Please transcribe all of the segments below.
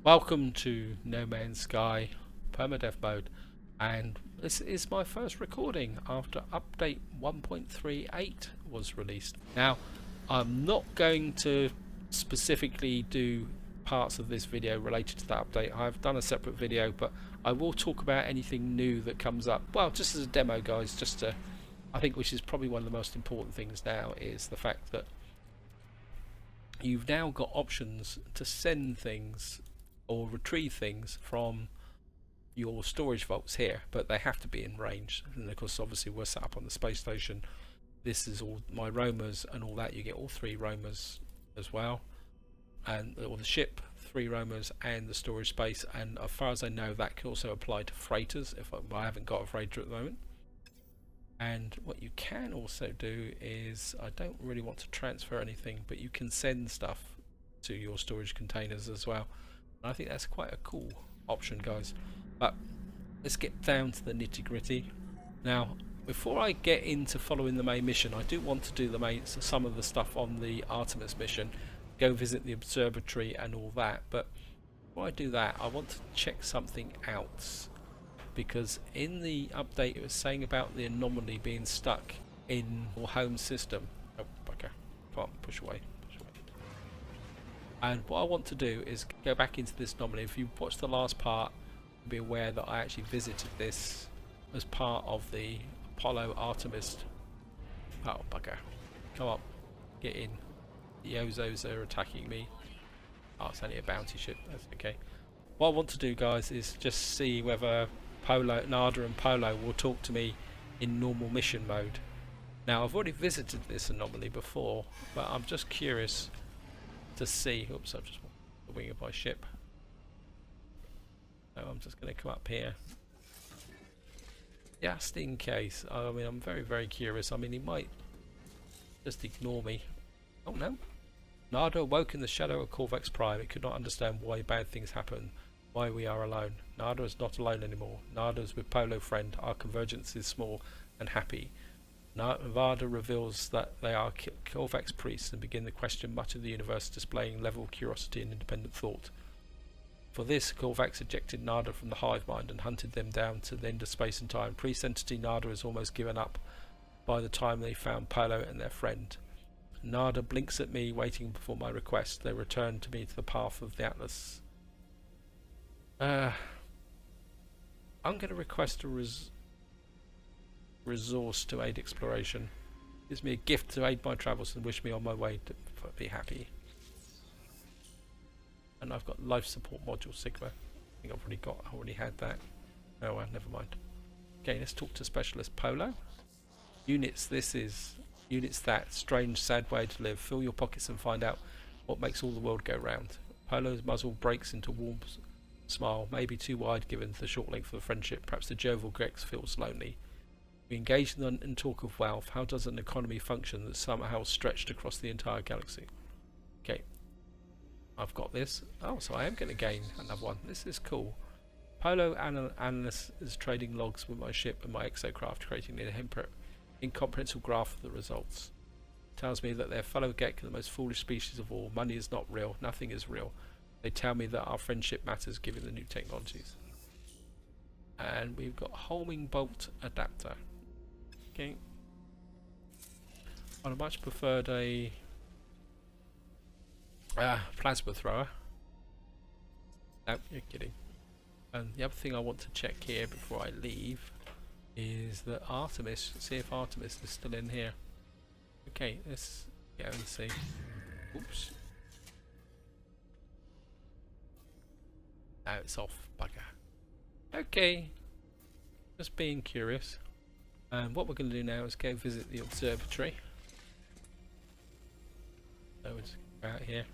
Welcome to No Man's Sky Permadeath mode, and this is my first recording after update 1.38 was released. Now, I'm not going to specifically do parts of this video related to that update. I've done a separate video, but I will talk about anything new that comes up. Well, just as a demo, guys, just to, I think, which is probably one of the most important things now, is the fact that you've now got options to send things or retrieve things from your storage vaults here, but they have to be in range. And of course, obviously, we're set up on the space station. This is all my roamers and all that. You get all 3 roamers as well, and or the ship, 3 roamers, and the storage space. And as far as I know, that can also apply to freighters. If I haven't got a freighter at the moment. And what you can also do is, I don't really want to transfer anything, but you can send stuff to your storage containers as well. I think that's quite a cool option, guys. But let's get down to the nitty-gritty. Now, before I get into following the main mission, I do want to do some of the stuff on the Artemis mission, go visit the observatory and all that. But before I do that, I want to check something out, because in the update it was saying about the anomaly being stuck in your home system. Oh, okay, come on, push away. And what I want to do is go back into this anomaly. If you watched the last part, you'll be aware that I actually visited this as part of the Apollo Artemis. Oh, bugger. Come on, get in. The Ozos are attacking me. Oh, it's only a bounty ship. That's okay. What I want to do, guys, is just see whether Nada and Polo will talk to me in normal mission mode. Now, I've already visited this anomaly before, but I'm just curious to see. Oops, I've just the wing of my ship. So I'm just going to come up here just in case. I mean, I'm very curious. I mean, he might just ignore me. Oh no. Nada awoke in the shadow of Corvex Prime. It could not understand why bad things happen, why we are alone. Nada is not alone anymore. Nada is with Polo friend. Our convergence is small and happy. Nada reveals that they are Corvex priests and begin to question much of the universe, displaying level curiosity and independent thought. For this, Corvex ejected Nada from the hive mind and hunted them down to the end of space and time. Priest entity Nada has almost given up by the time they found Polo and their friend. Nada blinks at me, waiting for my request. They return to me to the path of the Atlas. I'm going to request a resource to aid exploration. Gives me a gift to aid my travels and wish me on my way to be happy. And I've got life support module Sigma. I think I already had that. Oh well, never mind. Okay, let's talk to specialist Polo. Units that, strange, sad way to live. Fill your pockets and find out what makes all the world go round. Polo's muzzle breaks into a warm smile, maybe too wide given the short length of friendship. Perhaps the jovial Grex feels lonely. We engage in talk of wealth. How does an economy function that's somehow stretched across the entire galaxy? Okay, I've got this. Oh, so I am going to gain another one. This is cool. Polo analyst is trading logs with my ship and my exocraft, creating an incomprehensible graph of the results. Tells me that their fellow Gek are the most foolish species of all. Money is not real. Nothing is real. They tell me that our friendship matters given the new technologies. And we've got homing bolt adapter. Okay. I'd have much preferred a plasma thrower. No, you're kidding. And the other thing I want to check here before I leave is that Artemis, see if Artemis is still in here. Okay, let's go and see. Oops. Now it's off, bugger. Okay, just being curious. And what we're going to do now is go visit the observatory. So we'll just go out here.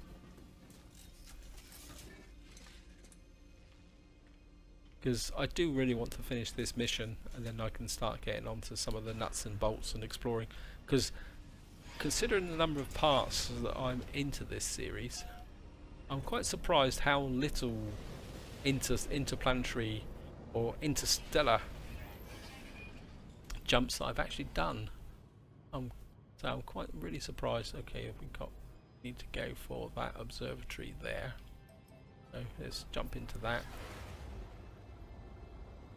Because I do really want to finish this mission, and then I can start getting onto some of the nuts and bolts and exploring. Because considering the number of parts that I'm into this series, I'm quite surprised how little interplanetary or interstellar jumps that I've actually done. So I'm quite really surprised. Okay, we need to go for that observatory there. So let's jump into that.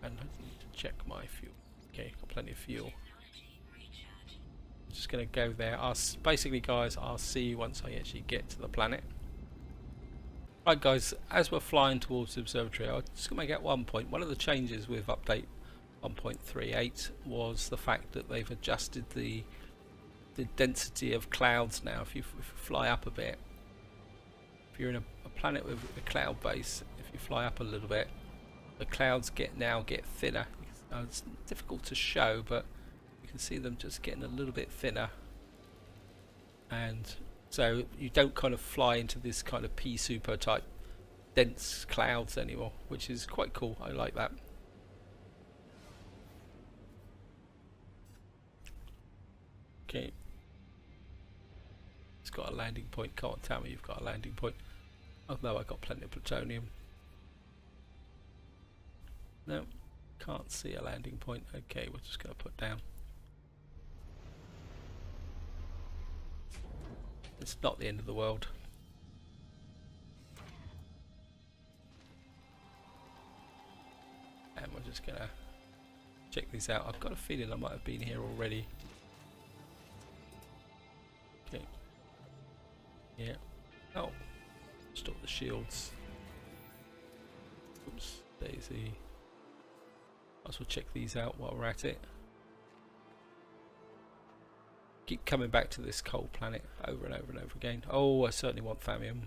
And I need to check my fuel. Okay, got plenty of fuel. I'm just going to go there. Basically, guys, I'll see you once I actually get to the planet. Right, guys, as we're flying towards the observatory, I'm just going to make out one point. One of the changes with update 1.38 was the fact that they've adjusted the density of clouds now. If you fly up a bit, if you're in a planet with a cloud base, if you fly up a little bit, the clouds now get thinner. It's difficult to show, but you can see them just getting a little bit thinner, and so you don't kind of fly into this kind of pea super type dense clouds anymore, which is quite cool. I like that. Okay, it's got a landing point. Can't tell me you've got a landing point. Although I got plenty of plutonium. No, can't see a landing point. Okay, we're just going to put down. It's not the end of the world. And we're just going to check these out. I've got a feeling I might have been here already. Okay. Yeah. Oh. Stop the shields. Oops. Daisy. Might as well check these out while we're at it. Keep coming back to this cold planet over and over and over again. Oh, I certainly want thallium.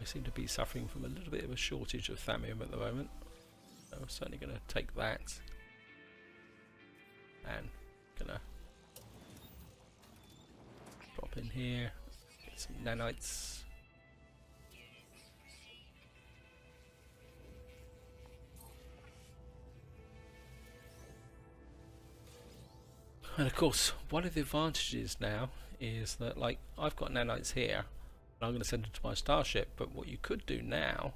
I seem to be suffering from a little bit of a shortage of thallium at the moment. So I'm certainly going to take that. And going to drop in here. Get some nanites. And of course, one of the advantages now is that, like, I've got nanites here, and I'm going to send them to my starship. But what you could do now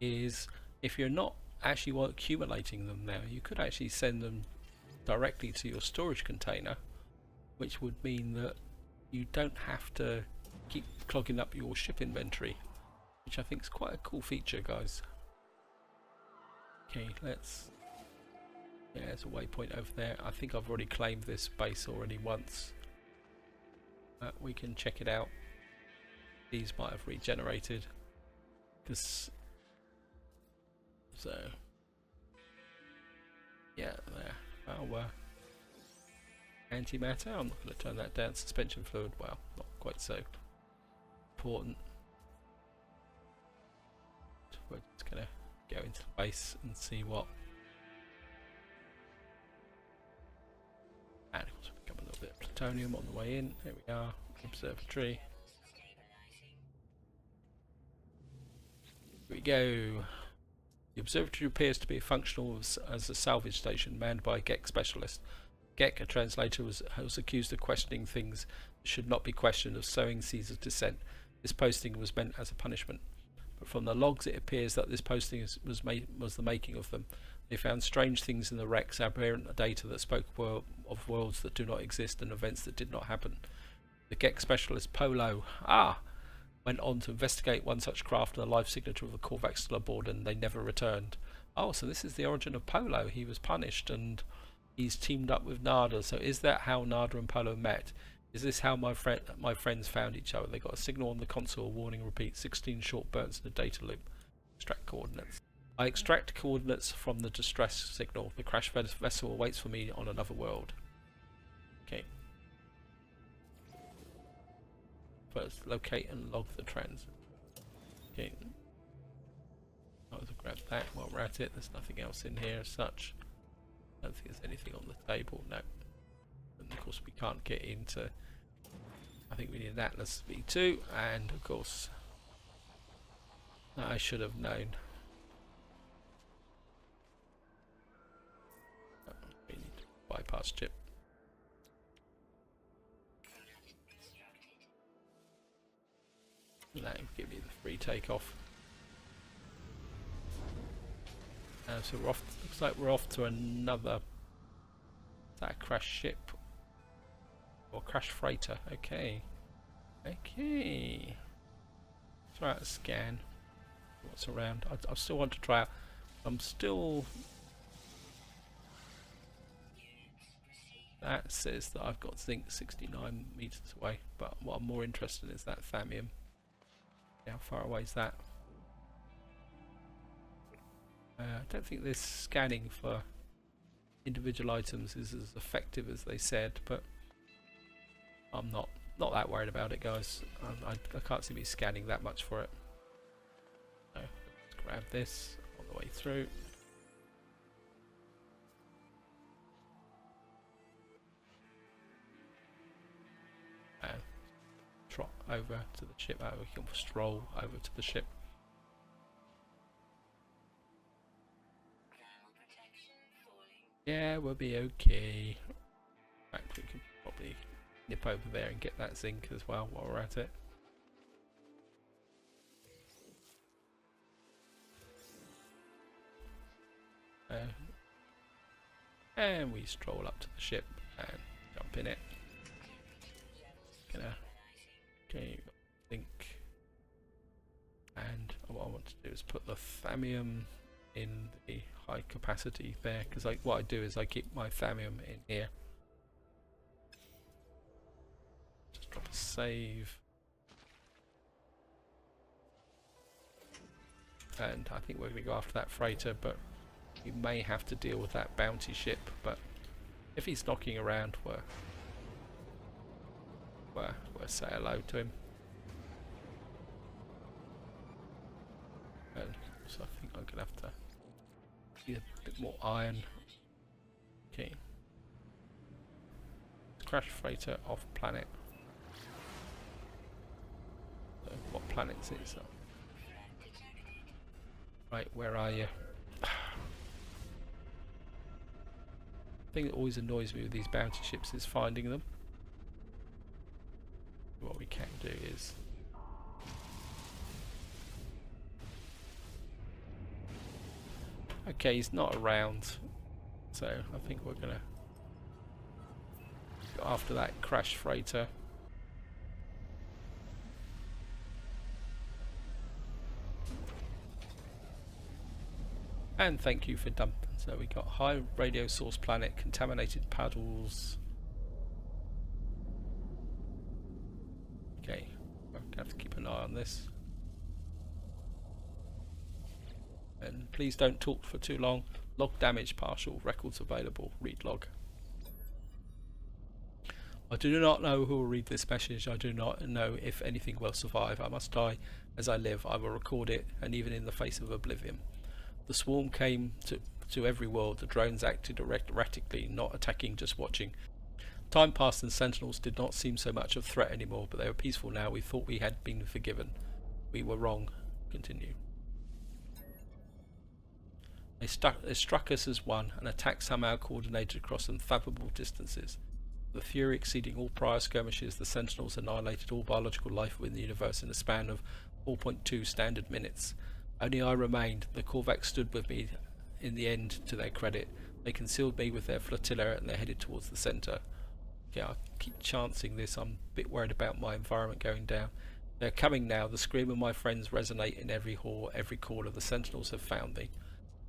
is, if you're not actually accumulating them now, you could actually send them directly to your storage container, which would mean that you don't have to keep clogging up your ship inventory, which I think is quite a cool feature, guys. Okay, let's. Yeah, there's a waypoint over there. I think I've already claimed this base already once. We can check it out. These might have regenerated. So, yeah, there. Our antimatter. I'm not going to turn that down. Suspension fluid. Well, not quite so important. We're just going to go into the base and see what. And of course, we've got a little bit of plutonium on the way in. Here we are, observatory. Here we go. The observatory appears to be functional as a salvage station manned by a GEC specialist. GEC, a translator, was accused of questioning things that should not be questioned, of sowing seeds of dissent. This posting was meant as a punishment, but from the logs it appears that this posting was the making of them. They found strange things in the wrecks, aberrant data that spoke of worlds that do not exist and events that did not happen. The GEC specialist Polo went on to investigate one such craft, and the life signature of the Korvax still aboard, and they never returned. Oh, so this is the origin of Polo. He was punished and he's teamed up with Nada. So is that how Nada and Polo met? Is this how my friends found each other? They got a signal on the console, warning repeat, 16 short bursts in a data loop. Extract coordinates. I extract coordinates from the distress signal. The crash vessel waits for me on another world. Okay. First, locate and log the transit. Okay. I'll grab that while we're at it. There's nothing else in here as such. I don't think there's anything on the table. No. And of course we can't get into. I think we need an Atlas V2, and of course I should have known. We need to bypass chip. No, give me the free takeoff. So we're off. Looks like we're off to another. Is that a crash ship or crash freighter? Okay, okay. Let's try out a scan. what's around. I still want to try out. I'm still. That says that I've got zinc 69 meters away, but what I'm more interested in is that thallium. How far away is that? I don't think this scanning for individual items is as effective as they said, but I'm not that worried about it, guys. I can't see me scanning that much for it. So let's grab this all the way through. And trot over to the ship. We can stroll over to the ship. Yeah, we'll be okay. In fact, we can probably nip over there and get that zinc as well while we're at it. And we stroll up to the ship and jump in it. Okay, zinc. And what I want to do is put the thallium in the high capacity there, because what I do is I keep my thallium in here. Just drop a save. And I think we're going to go after that freighter, but we may have to deal with that bounty ship. But if he's knocking around, we'll say hello to him. And so I think I'm going to have to get a bit more iron. Okay. Crash freighter off planet. So what planet is it? So right, where are you? The thing that always annoys me with these bounty ships is finding them. What we can do is okay, he's not around, so I think we're gonna go after that crash freighter. And thank you for dumping. So we got high radio source planet, contaminated paddles. Okay, we're gonna have to keep an eye on this. And please don't talk for too long. Log damage partial, records available, read log. I do not know who will read this message. I do not know if anything will survive. I must die as I live. I will record it, and even in the face of oblivion. The swarm came to every world. The drones acted erratically, not attacking, just watching. Time passed and Sentinels did not seem so much of a threat anymore, but they were peaceful now. We thought we had been forgiven. We were wrong. Continue. They struck us as one, an attack somehow coordinated across unfathomable distances. The fury exceeding all prior skirmishes, the Sentinels annihilated all biological life within the universe in a span of 4.2 standard minutes. Only I remained. The Korvax stood with me in the end, to their credit. They concealed me with their flotilla and they headed towards the centre. Okay, I keep chancing this. I'm a bit worried about my environment going down. They're coming now. The scream of my friends resonate in every hall, every corner. The Sentinels have found me.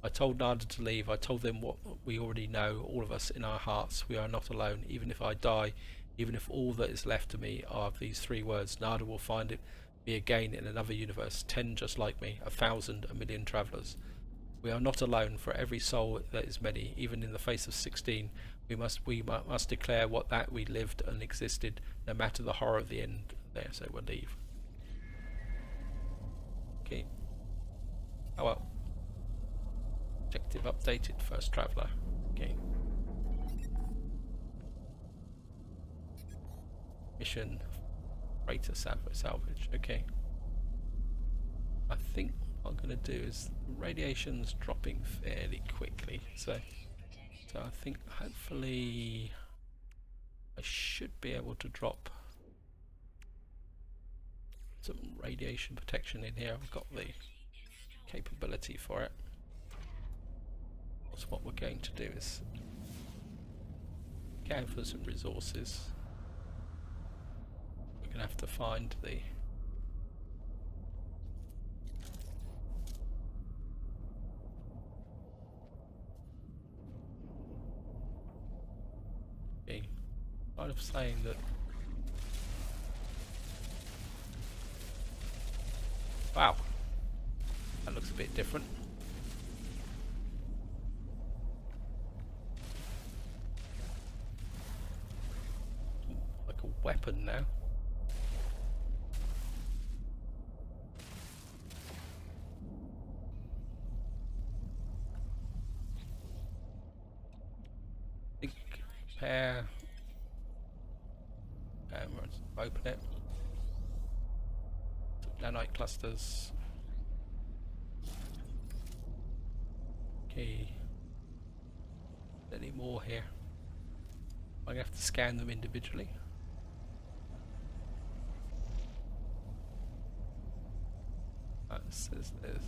I told Nada to leave. I told them what we already know, all of us in our hearts. We are not alone. Even if I die, even if all that is left of me are these three words, Nada will find me again in another universe, 10 just like me, 1,000, 1,000,000 travellers. We are not alone. For every soul that is many, even in the face of 16, we must declare what that we lived and existed, no matter the horror of the end. There, so we'll leave. Okay. Oh well. Objective updated, first traveller. Okay. Mission freighter salvage. Okay. I think what I'm going to do is radiation's dropping fairly quickly, so I think hopefully I should be able to drop some radiation protection in here. I've got the capability for it. So what we're going to do is scan for some resources. We're going to have to find the kind of saying that. Wow, that looks a bit different. Like a weapon now. Pair. Let's open it. Nanite clusters. Okay. Any more here? I'm gonna have to scan them individually. That says there's.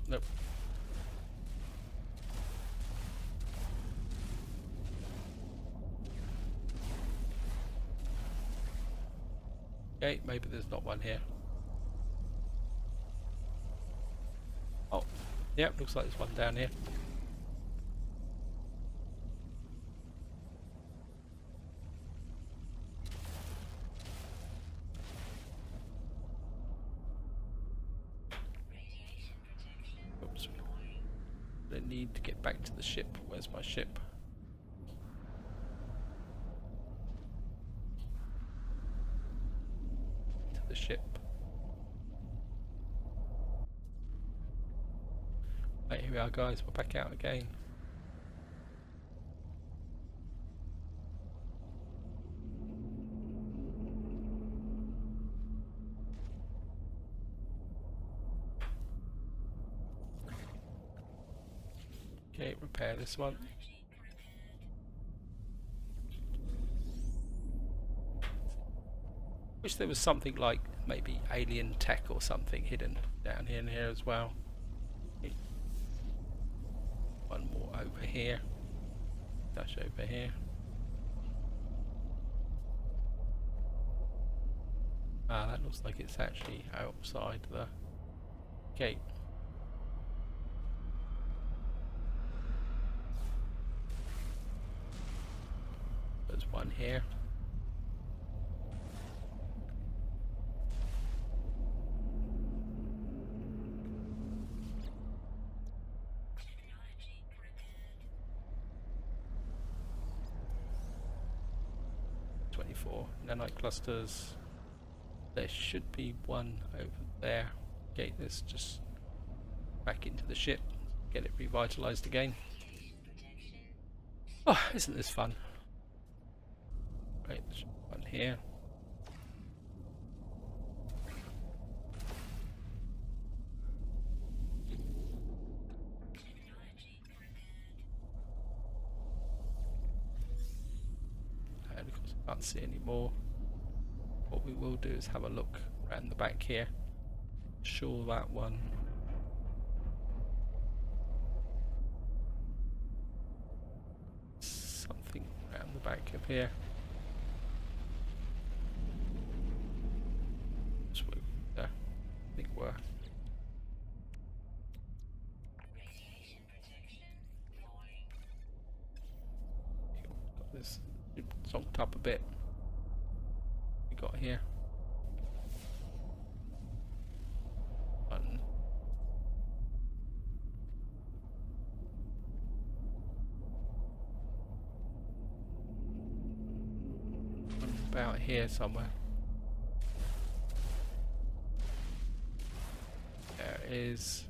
Nope. Okay, maybe there's not one here. Oh, yeah, looks like there's one down here. Oops. I need to get back to the ship. Where's my ship? To the ship. Right, here we are, guys. We're back out again. Okay, repair this one. Wish there was something like maybe alien tech or something hidden down here and here as well. One more over here. Dash over here. Ah, that looks like it's actually outside the gate. There's one here. Nanite clusters. There should be one over there. Okay, let's just back into the ship, get it revitalized again. Oh, isn't this fun? Right, there's one here. And of course I can't see any more. What we will do is have a look around the back here. Sure, that one. Something around the back of here. Just wait there. I think we're. Got this zonked up a bit. Got here. One. One about here somewhere. There is.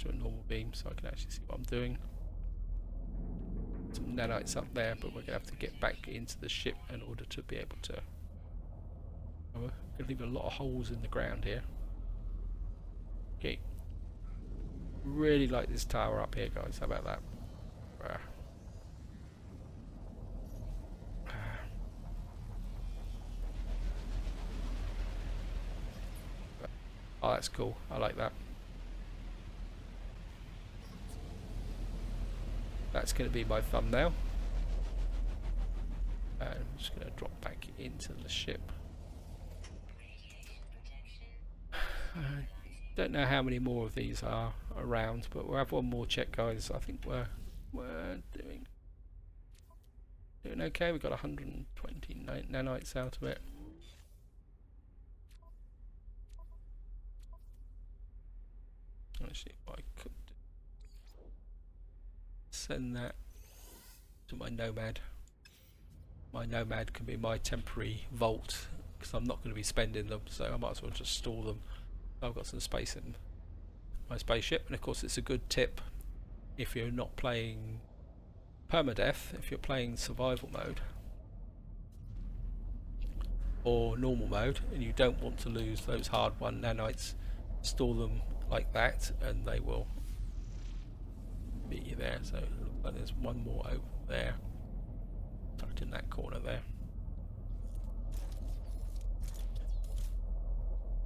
To a normal beam so I can actually see what I'm doing. Some nanites up there, but we're going to have to get back into the ship in order to be able to. We're going to leave a lot of holes in the ground here. Okay. Really like this tower up here, guys. How about that? Oh, that's cool. I like that. That's going to be my thumbnail. And I'm just going to drop back into the ship. I don't know how many more of these are around, but we'll have one more check, guys. I think we're doing okay. We've got 120 nanites out of it. Actually, if I could send that to my Nomad. My Nomad can be my temporary vault, because I'm not going to be spending them, so I might as well just store them. I've got some space in my spaceship, and of course it's a good tip if you're not playing Permadeath, if you're playing survival mode or normal mode and you don't want to lose those hard-won nanites, store them like that and they will meet you there. So it looks like there's one more over there, tucked in that corner there.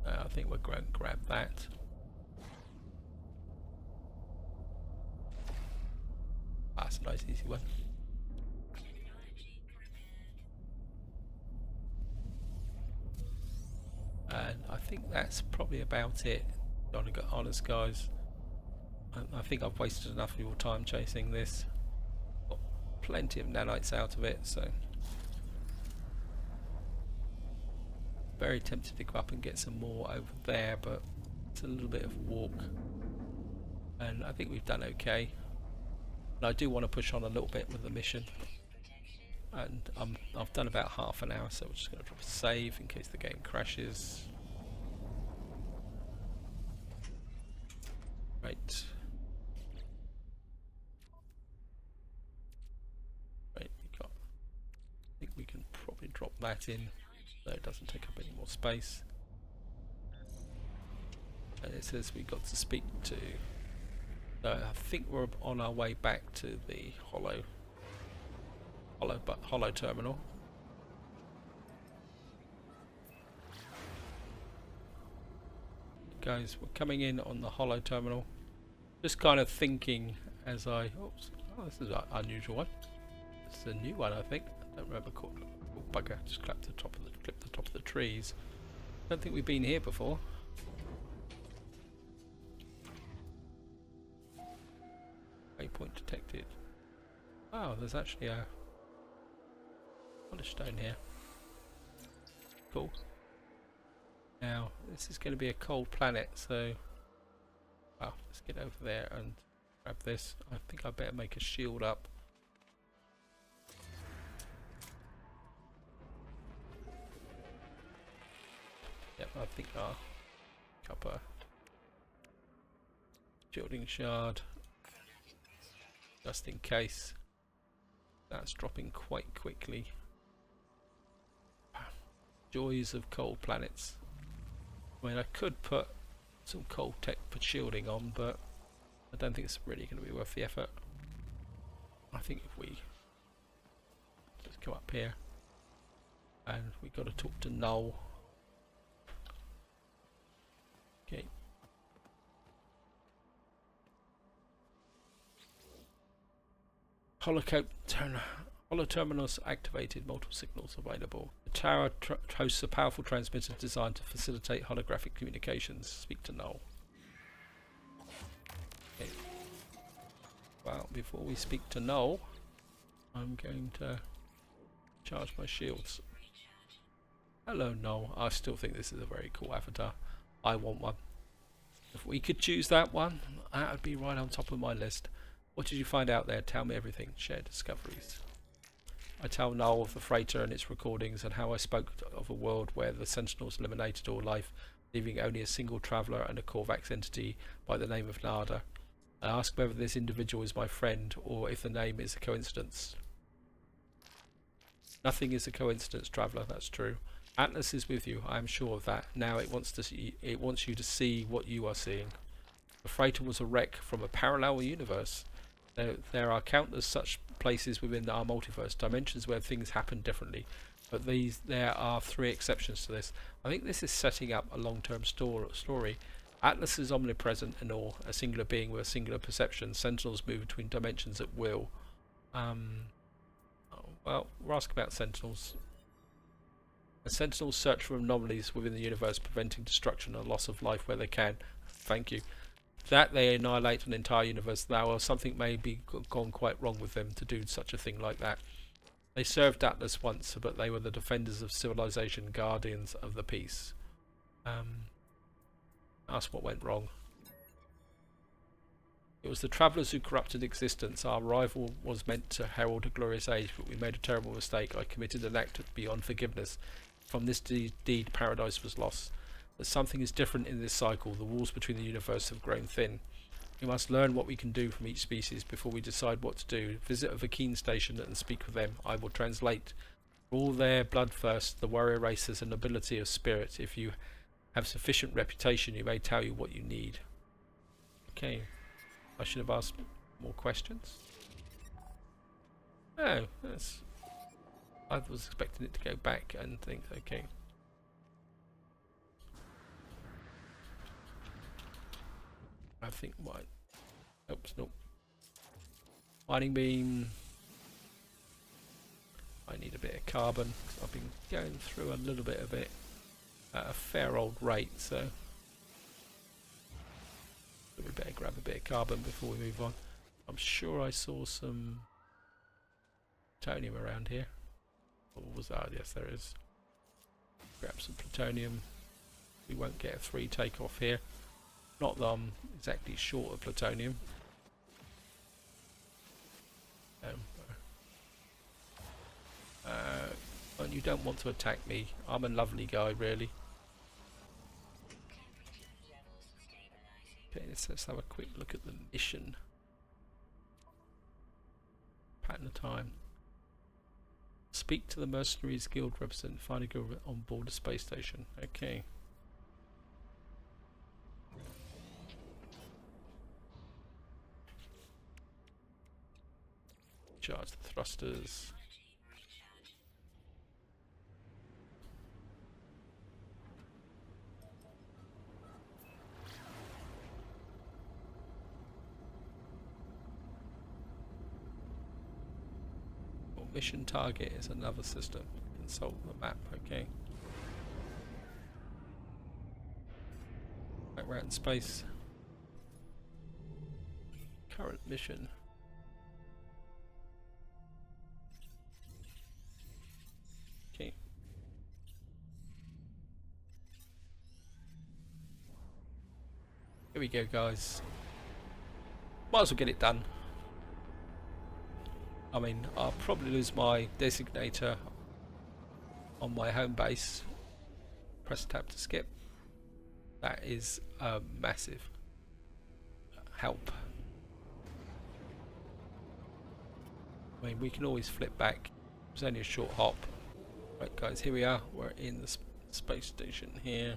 I think we're going to grab that. That's a nice easy one. And I think that's probably about it. Gotta get honest, guys. I think I've wasted enough of your time chasing this. Got plenty of nanites out of it, so very tempted to go up and get some more over there, but it's a little bit of a walk. And I think we've done okay. And I do want to push on a little bit with the mission. And I've done about half an hour, so we're just going to drop a save in case the game crashes. Right. Right, I think we can probably drop that in so it doesn't take up any more space. And it says we got to speak to... I think we're on our way back to the hollow terminal. Guys, we're coming in on the hollow terminal. Just kind of thinking as I... Oops, oh, this is an unusual one. This is a new one, I think. I don't remember called... Oh, bugger, just clipped the top of the trees. Don't think we've been here before. Waypoint detected. Oh, there's actually a polished stone here. Cool. Now, this is going to be a cold planet, so... Well, let's get over there and grab this. I think I better make a shield up. Yep, I think our copper shielding shard, just in case. That's dropping quite quickly. Joys of cold planets. I mean, I could put some cold tech for shielding on, but I don't think it's really going to be worth the effort. I think if we just come up here and we've got to talk to Null. Okay. Holo terminals activated, multiple signals available. The tower hosts a powerful transmitter designed to facilitate holographic communications. Speak to Null. Okay. Well, before we speak to Null, I'm going to charge my shields. Hello, Null. I still think this is a very cool avatar. I want one. If we could choose that one, that would be right on top of my list. What did you find out there? Tell me everything. Share discoveries. I tell Null of the freighter and its recordings and how I spoke of a world where the Sentinels eliminated all life, leaving only a single traveller and a Korvax entity by the name of Nada. I ask whether this individual is my friend or if the name is a coincidence. Nothing is a coincidence, traveller, that's true. Atlas is with you, I am sure of that. Now it wants you to see what you are seeing. The freighter was a wreck from a parallel universe. There are countless such places within our multiverse, dimensions where things happen differently. But there are 3 exceptions to this. I think this is setting up a long-term story. Atlas is omnipresent and all, a singular being with a singular perception. Sentinels move between dimensions at will. Well, we'll ask about Sentinels. The Sentinels search for anomalies within the universe, preventing destruction and loss of life where they can. Thank you. That they annihilate an entire universe. Now, something may be gone quite wrong with them to do such a thing like that. They served Atlas once, but they were the defenders of civilization, guardians of the peace. Ask what went wrong. It was the travellers who corrupted existence. Our rival was meant to herald a glorious age, but we made a terrible mistake. I committed an act beyond forgiveness. From this deed, paradise was lost. But something is different in this cycle. The walls between the universe have grown thin. We must learn what we can do from each species before we decide what to do. Visit a Waking station and speak with them. I will translate. For all their bloodthirst, the warrior race has a nobility of spirit. If you have sufficient reputation, you may tell you what you need. Okay. I should have asked more questions. Oh, that's... I was expecting it to go back and think, okay. I think mine. Oops, nope. Mining beam. I need a bit of carbon because I've been going through a little bit of it at a fair old rate, so we better grab a bit of carbon before we move on. I'm sure I saw some plutonium around here. What was that? Yes, there is. Grab some plutonium. We won't get a 3 takeoff here. Not that I'm exactly short of plutonium. And you don't want to attack me. I'm a lovely guy, really. Okay, let's have a quick look at the mission. Pattern of time. Speak to the Mercenaries Guild representative. Find a guild on board a space station. Okay. Charge the thrusters. Mission target is another system. Consult the map, okay. Back around in space. Current mission. Okay. Here we go, guys. Might as well get it done. I mean, I'll probably lose my designator on my home base. Press tab to skip. That is a massive help. I mean, we can always flip back. It's only a short hop. Right, guys, here we are. We're in the space station here.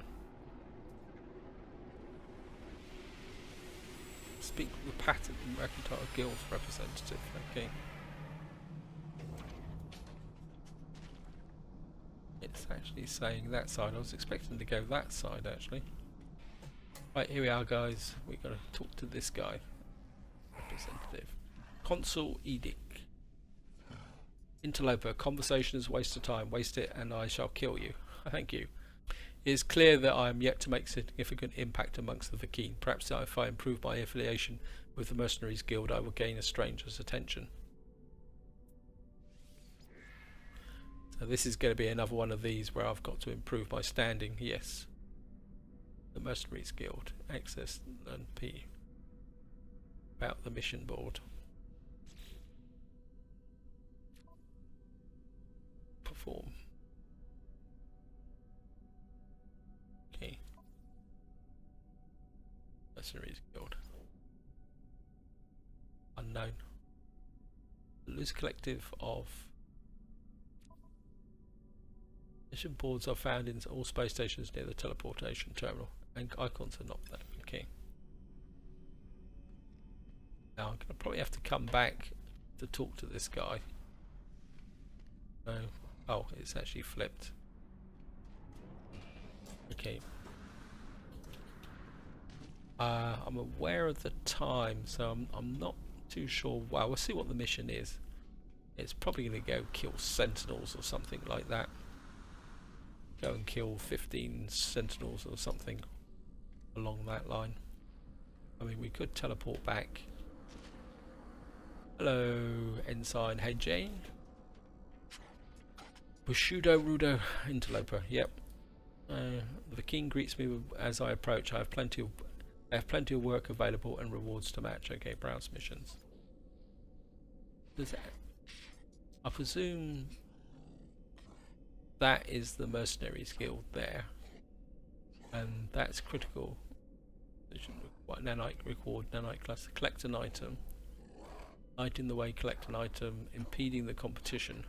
Speak with the Patent and Mercantile Guild representative. Okay. It's actually saying that side. I was expecting to go that side, actually. Right, here we are, guys. We've got to talk to this guy. Representative. Consul Edict. Interloper. Conversation is a waste of time. Waste it and I shall kill you. Thank you. It is clear that I am yet to make significant impact amongst the Vakeen. Perhaps if I improve my affiliation with the Mercenaries Guild, I will gain a stranger's attention. So this is going to be another one of these where I've got to improve my standing. Yes. The Mercenaries Guild. Access and P. About the mission board. Perform. Okay. Mercenaries Guild. Unknown. Loose collective of mission boards are found in all space stations near the teleportation terminal, and icons are not there. Okay. Now I'm going to probably have to come back to talk to this guy. So Oh, it's actually flipped. Okay. I'm aware of the time, so I'm not too sure. Well, we'll see what the mission is. It's probably going to go kill Sentinels or something like that. Go and kill 15 Sentinels or something along that line. I mean, we could teleport back. Hello, Ensign. Hey, Jane. Bushido Rudo Interloper. Yep. The king greets me as I approach. I have plenty of work available and rewards to match. Okay, browse missions. Does that? I presume that is the Mercenaries Guild there, and that's critical. Nanite record, nanite class, collect an item. Light in the way, collect an item, impeding the competition.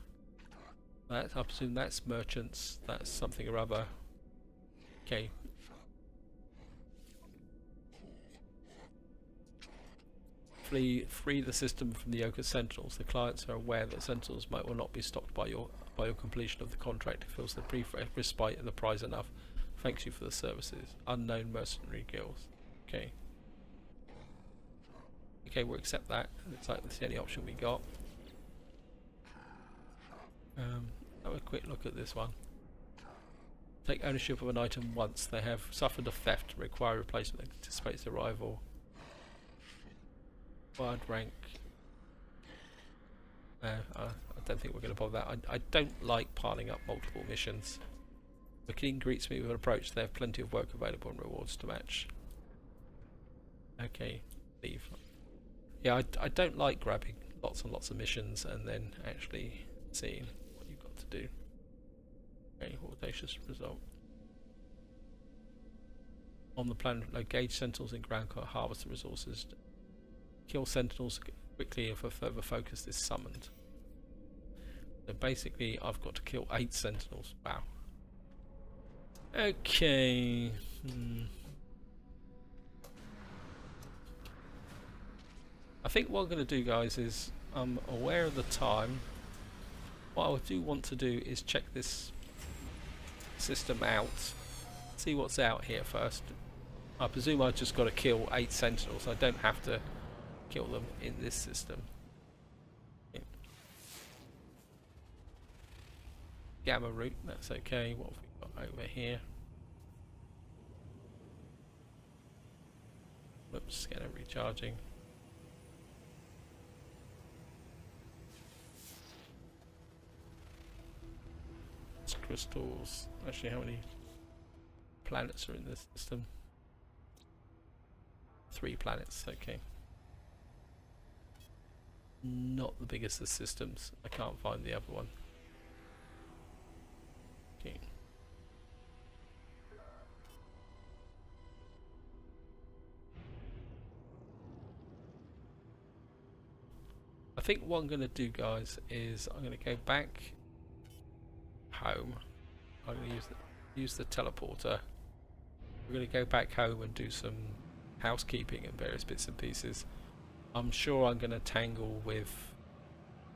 I presume that's merchants, that's something or other. Okay. Free the system from the yoke of Sentinels. The clients are aware that Sentinels might or not be stopped by your completion of the contract. It feels the brief respite and the prize enough. Thanks you for the services. Unknown mercenary guilds. Okay. Okay, we'll accept that. Looks like that's the only option we got. Have a quick look at this one. Take ownership of an item once. They have suffered a theft. Require replacement. Anticipates arrival. Wide rank. I don't think we're going to bother that. I don't like piling up multiple missions. The king greets me with an approach. They have plenty of work available and rewards to match. Okay, leave. Yeah, I don't like grabbing lots and lots of missions and then actually seeing what you've got to do. Okay, audacious result. On the planet, engage Sentinels in ground, harvest the resources. Kill Sentinels quickly if a further focus is summoned. So basically I've got to kill 8 Sentinels. Wow. Okay. I think what I'm going to do, guys, is I'm aware of the time. What I do want to do is check this system out. See what's out here first. I presume I've just got to kill 8 Sentinels. I don't have to kill them in this system. Yeah. Gamma root, that's okay. What have we got over here? Whoops, scanner recharging. It's crystals. Actually, how many planets are in this system? 3 planets, okay. Not the biggest of systems. I can't find the other one. Okay. I think what I'm going to do, guys, is I'm going to go back home. I'm going to use the teleporter. We're going to go back home and do some housekeeping and various bits and pieces. I'm sure I'm going to tangle with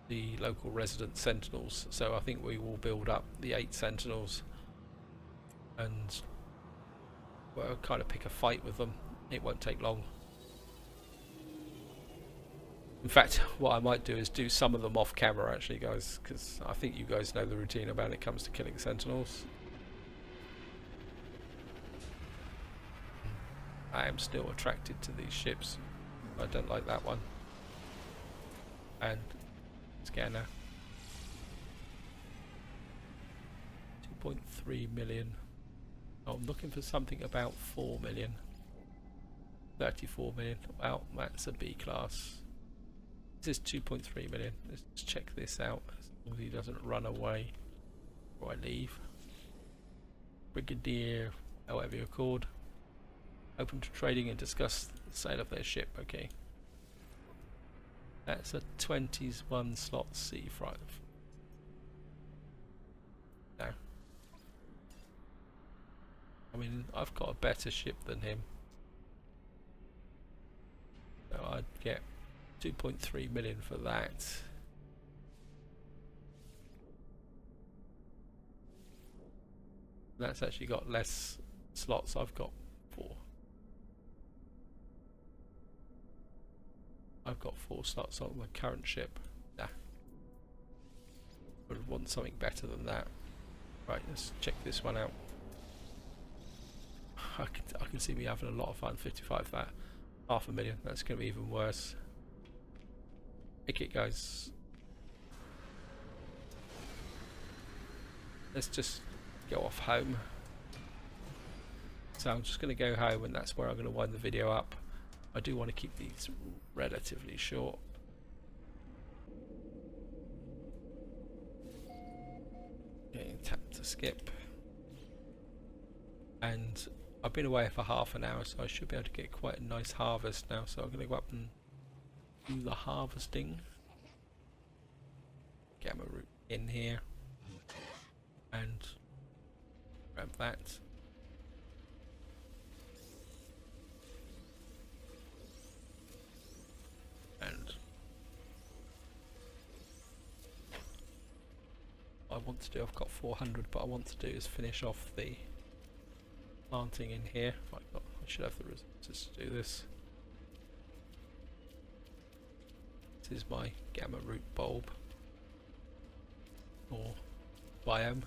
the local resident Sentinels, so I think we will build up the 8 Sentinels and we'll kind of pick a fight with them. It won't take long. In fact, what I might do is do some of them off camera, actually, guys, because I think you guys know the routine about it comes to killing Sentinels. I am still attracted to these ships. I don't like that one. And scanner. 2.3 million. Oh, I'm looking for something about 4 million. 34 million. Well, that's a B class. This is 2.3 million. Let's just check this out. As long as he doesn't run away before I leave. Brigadier, however you're called. Open to trading and discuss the sale of their ship. Okay. That's a 21 slot C5. No. I mean, I've got a better ship than him. So I'd get 2.3 million for that. That's actually got less slots. I've got 4. I've got 4 slots on the current ship. Nah. Would want something better than that. Right, let's check this one out. I can see me having a lot of fun. 55 that. 500,000. That's going to be even worse. Pick it, guys. Let's just go off home. So I'm just going to go home, and that's where I'm going to wind the video up. I do want to keep these relatively short. Okay, tap to skip. And I've been away for half an hour, so I should be able to get quite a nice harvest now. So I'm going to go up and do the harvesting. Gamma root in here. And grab that. And what I want to do, I've got 400, but I want to do is finish off the planting in here. I should have the resources to do this. This is my gamma root bulb or biome.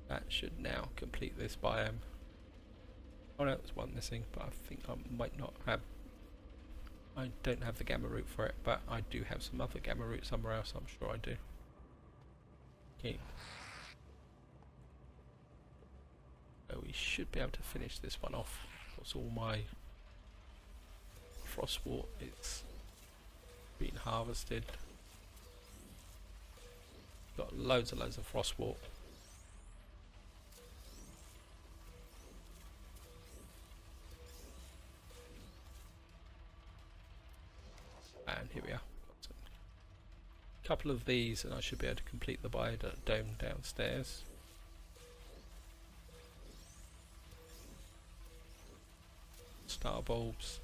That should now complete this biome. Oh no, there's one missing, but I think I might not have. I don't have the gamma root for it, but I do have some other gamma root somewhere else. I'm sure I do. Okay. So we should be able to finish this one off. Of course, all my frostwort is being harvested. Got loads and loads of frostwort. And here we are. Got a couple of these, and I should be able to complete the biodome downstairs. Star bulbs.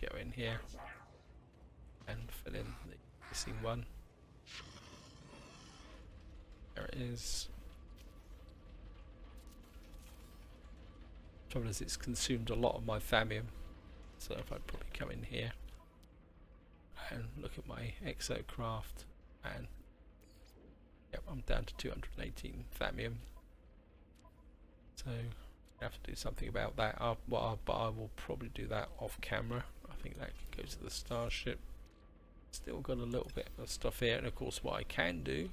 Go in here and fill in the missing one. There it is. Trouble is, it's consumed a lot of my thallium, so if I probably come in here and look at my exocraft, and yep, I'm down to 218 thallium. So I have to do something about that. But I will probably do that off camera. I think that can go to the starship. Still got a little bit of stuff here, and of course what I can do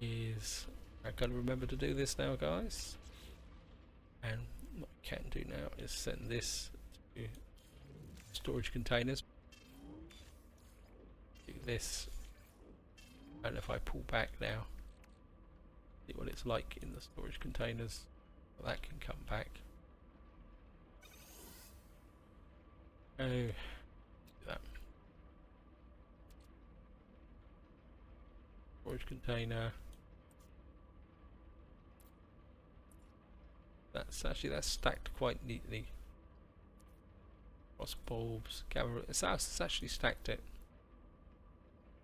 is I've got to remember to do this now, guys. And what I can do now is send this to storage containers. Do this, and if I pull back now, see what it's like in the storage containers. Well, that can come back. Oh, do that. Storage container. That's stacked quite neatly. Cross bulbs, gamma. It's actually stacked it.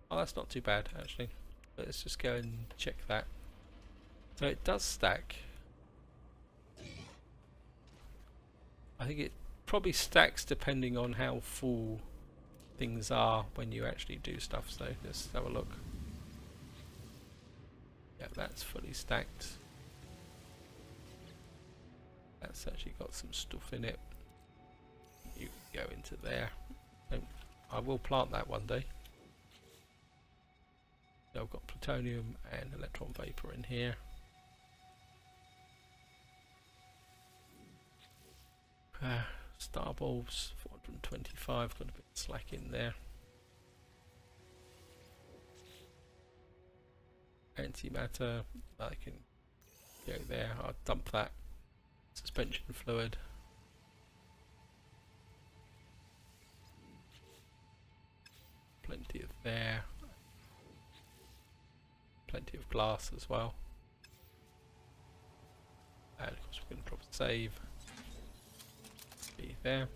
Oh, that's not too bad actually. But let's just go and check that. So it does stack. I think it probably stacks depending on how full things are when you actually do stuff. So let's have a look. Yeah, that's fully stacked. That's actually got some stuff in it. You can go into there. I will plant that one day. So I've got plutonium and electron vapor in here. Star bulbs, 425, got a bit of slack in there. Antimatter, I can go there. I'll dump that. Suspension fluid. Plenty of there. Plenty of glass as well. And So we're going to drop a save. Be there.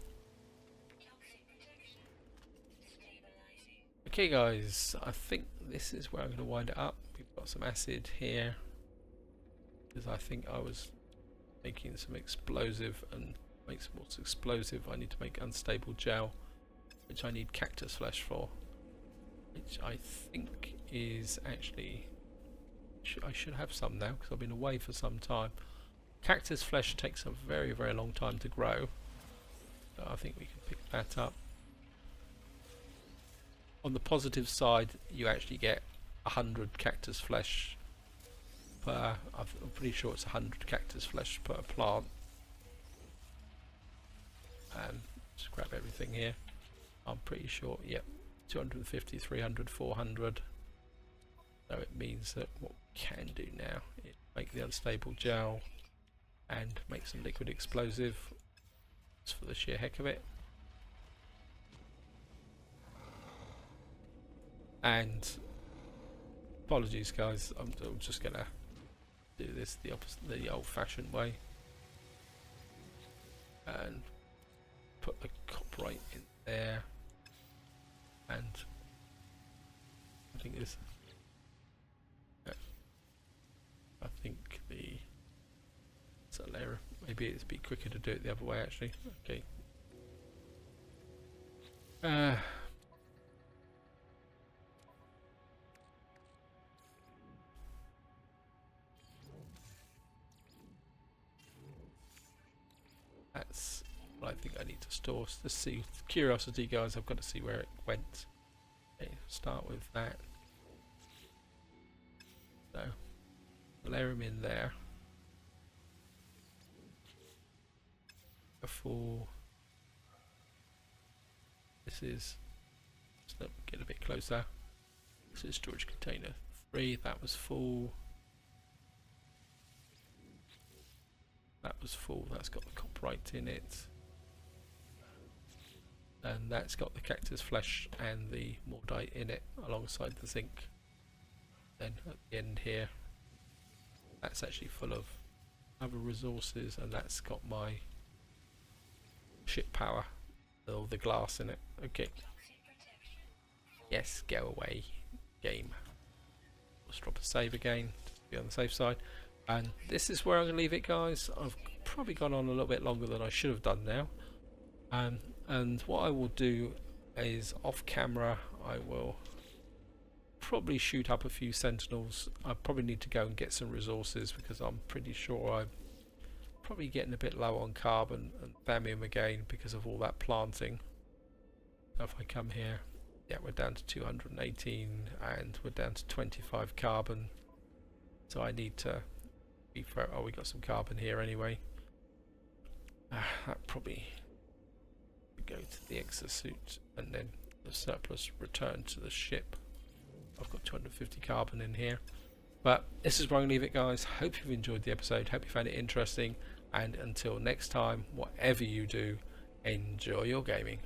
Okay guys, I think this is where I'm going to wind it up. We've got some acid here, because I think I was making some explosive, and make some more explosive I need to make unstable gel, which I need cactus flesh for, which I think is actually, I should have some now because I've been away for some time. Cactus flesh takes a very long time to grow, so I think we can pick that up. On the positive side, you actually get 100 cactus flesh per, I'm pretty sure it's 100 cactus flesh per plant. And just grab everything here. I'm pretty sure, yep, 250, 300, 400. So it means that what we can do now is make the unstable gel and make some liquid explosive, just for the sheer heck of it. And apologies guys, I'm just gonna do this the opposite, the old-fashioned way, and put the copyright in there, and I think this, I think it's a layer, maybe it'd be quicker to do it the other way actually. Okay. That's what I think I need to store. Let's see. Curiosity, guys. I've got to see where it went. Okay, start with that. So, layer them in there. Before this is, let's get a bit closer. This is storage container 3. That was full. That was full. That's got the copyright in it, and that's got the cactus flesh and the mordite in it alongside the zinc. Then at the end here, that's actually full of other resources, and that's got my ship power, all the glass in it. Okay. Yes, go away, game. Let's drop a save again to be on the safe side. And this is where I'm going to leave it, guys. I've probably gone on a little bit longer than I should have done now. And what I will do is, off camera, I will probably shoot up a few Sentinels. I probably need to go and get some resources, because I'm pretty sure I'm probably getting a bit low on carbon and thallium again because of all that planting. So if I come here, yeah, we're down to 218 and we're down to 25 carbon. So I need to be fair. Oh, we got some carbon here anyway. That probably go to the exosuit, and then the surplus return to the ship. I've got 250 carbon in here. But this is where I'm going to leave it, guys. Hope you've enjoyed the episode. Hope you found it interesting. And until next time, whatever you do, enjoy your gaming.